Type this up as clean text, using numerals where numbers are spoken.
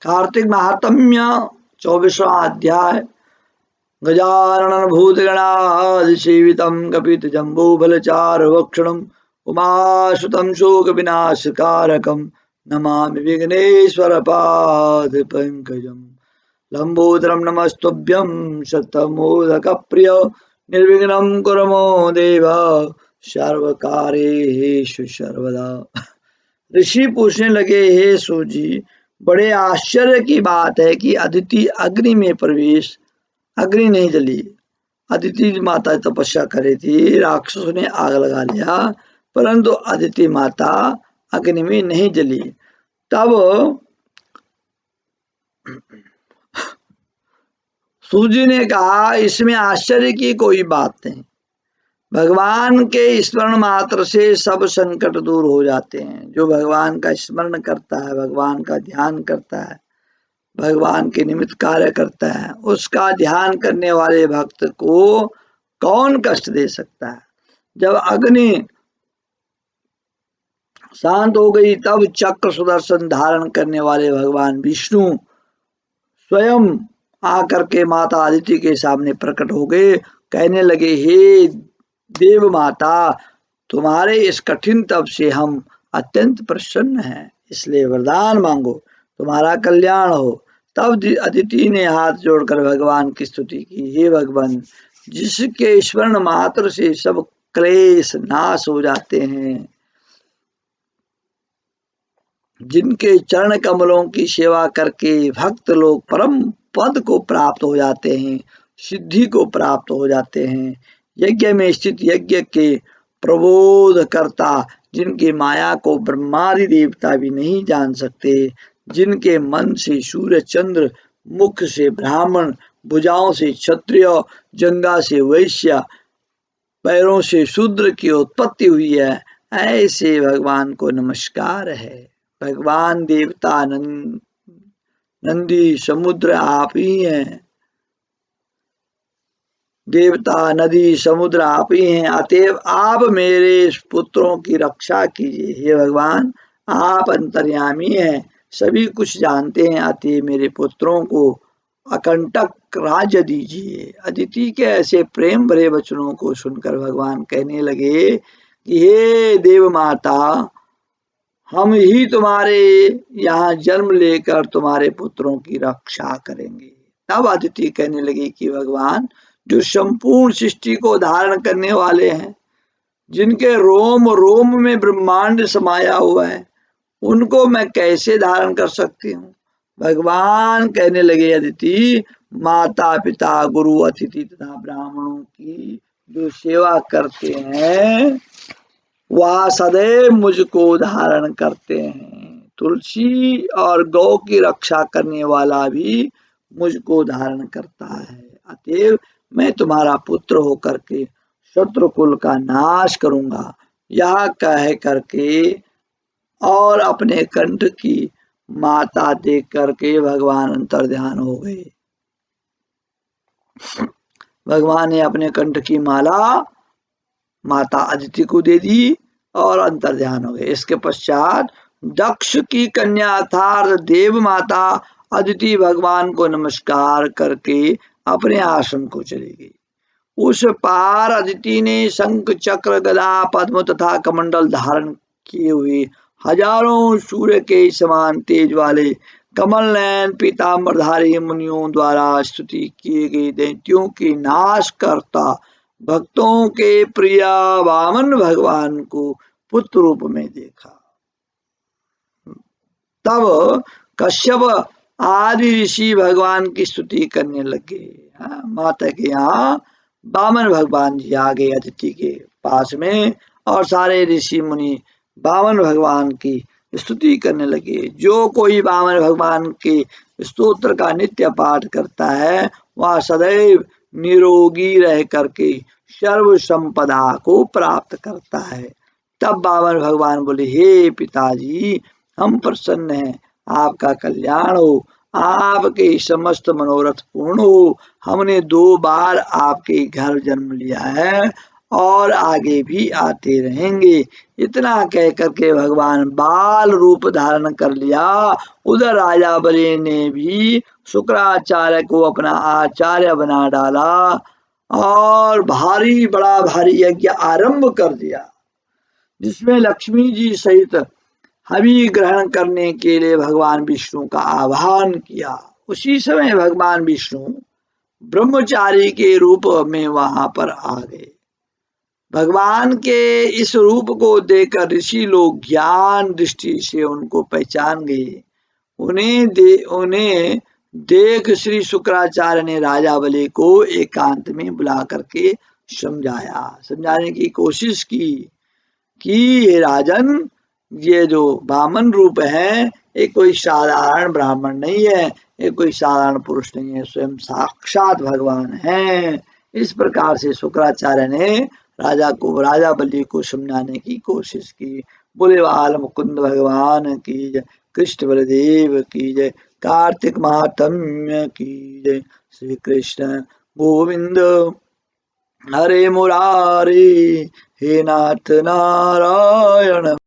कार्तिक महात्म्य 24वां अध्याय। गजानन भूतगणाधिसेवितं कपितजम्बूफलचारुभक्षणं उमासुतं शोकविनाशकारकं नमामि विघ्नेश्वरपादपङ्कजं। लम्बोदरं नमस्तुभ्यं शतमोदकप्रिय निर्विघ्नं कुरु मो देव सर्वकार्येषु सर्वदा। ऋषि पूछने लगे, हे सूजी, बड़े आश्चर्य की बात है कि अदिति अग्नि में प्रवेश, अग्नि नहीं जली। अदिति माता तपस्या करे थी, राक्षसों ने आग लगा लिया, परंतु अदिति माता अग्नि में नहीं जली। तब सूजी ने कहा, इसमें आश्चर्य की कोई बात नहीं। भगवान के स्मरण मात्र से सब संकट दूर हो जाते हैं। जो भगवान का स्मरण करता है, भगवान का ध्यान करता है, भगवान के निमित्त कार्य करता है, उसका ध्यान करने वाले भक्त को कौन कष्ट दे सकता है। जब अग्नि शांत हो गई, तब चक्र सुदर्शन धारण करने वाले भगवान विष्णु स्वयं आकर के माता अदिति के सामने प्रकट हो गए। कहने लगे, हे देव माता, तुम्हारे इस कठिन तप से हम अत्यंत प्रसन्न हैं, इसलिए वरदान मांगो, तुम्हारा कल्याण हो। तब अदिति ने हाथ जोड़कर भगवान की स्तुति की, हे भगवान, जिसके स्मरण मात्र से सब क्लेश नाश हो जाते हैं, जिनके चरण कमलों की सेवा करके भक्त लोग परम पद को प्राप्त हो जाते हैं, सिद्धि को प्राप्त हो जाते हैं। यज्ञ में स्थित यज्ञ के प्रबोध करता, जिनकी माया को ब्रह्मादि देवता भी नहीं जान सकते, जिनके मन से सूर्य चंद्र, मुख से ब्राह्मण, भुजाओं से क्षत्रिय, जंगा से वैश्य, पैरों से शूद्र की उत्पत्ति हुई है, ऐसे भगवान को नमस्कार है। भगवान देवता नंदी समुद्र आप ही हैं, देवता नदी समुद्र आप ही हैं, अतएव आप मेरे पुत्रों की रक्षा कीजिए। हे भगवान, आप अंतर्यामी हैं, सभी कुछ जानते हैं, अतएव मेरे पुत्रों को अकंटक राज्य दीजिए। अदिति के ऐसे प्रेम भरे वचनों को सुनकर भगवान कहने लगे कि हे देव माता, हम ही तुम्हारे यहाँ जन्म लेकर तुम्हारे पुत्रों की रक्षा करेंगे। तब अदिति कहने लगी कि भगवान, जो संपूर्ण सृष्टि को धारण करने वाले हैं, जिनके रोम रोम में ब्रह्मांड समाया हुआ है, उनको मैं कैसे धारण कर सकती हूँ। भगवान कहने लगे, अदिति, माता पिता गुरु अतिथि तथा ब्राह्मणों की जो सेवा करते हैं, वह सदैव मुझको धारण करते हैं। तुलसी और गौ की रक्षा करने वाला भी मुझको धारण करता है, अतएव मैं तुम्हारा पुत्र होकर के शत्रुकुल का नाश करूंगा। यह कह करके और अपने कंठ की माता देख करके भगवान अंतर्ध्यान हो गए। भगवान ने अपने कंठ की माला माता अदिति को दे दी और अंतर्ध्यान हो गए। इसके पश्चात दक्ष की कन्या अर्थात देव माता अदिति भगवान को नमस्कार करके अपने आश्रम को चली गई। उस पार अदिति ने शंख चक्र गदा पद्म तथा कमंडल धारण किए हुए हजारों सूर्य के समान तेज वाले कमल नयन पीताम्बरधारी मुनियों द्वारा स्तुति किए गए दैत्यों के नाश करता भक्तों के प्रिय वामन भगवान को पुत्र रूप में देखा। तब कश्यप आदि ऋषि भगवान की स्तुति करने लगे। माता के यहाँ वामन भगवान जी आ गए अदिति के पास में, और सारे ऋषि मुनि वामन भगवान की स्तुति करने लगे। जो कोई वामन भगवान के स्तोत्र का नित्य पाठ करता है, वह सदैव निरोगी रह करके सर्व संपदा को प्राप्त करता है। तब वामन भगवान बोले, हे पिताजी, हम प्रसन्न हैं, आपका कल्याण हो, आपके समस्त मनोरथ पूर्ण हो। हमने 2 बार आपके घर जन्म लिया है और आगे भी आते रहेंगे। इतना कह करके भगवान बाल रूप धारण कर लिया। उधर राजा बलि ने भी शुक्राचार्य को अपना आचार्य बना डाला और बड़ा भारी यज्ञ आरंभ कर दिया, जिसमें लक्ष्मी जी सहित हवि ग्रहण करने के लिए भगवान विष्णु का आह्वान किया। उसी समय भगवान विष्णु ब्रह्मचारी के रूप में वहां पर आ गए। भगवान के इस रूप को देखकर ऋषि लोग ज्ञान दृष्टि से उनको पहचान गए। उन्हें देख श्री शुक्राचार्य ने राजा बलि को एकांत में बुला करके समझाने की कोशिश की कि हे राजन, ये जो वामन रूप है ये कोई साधारण ब्राह्मण नहीं है, ये कोई साधारण पुरुष नहीं है, स्वयं साक्षात भगवान है। इस प्रकार से शुक्राचार्य ने राजा बलि को समझाने की कोशिश की। बोले बाल मुकुंद भगवान की जय, कृष्ण बलदेव की जय, कार्तिक महात्म्य की जय, श्री कृष्ण गोविंद हरे मुरारी, हे नाथ नारायण।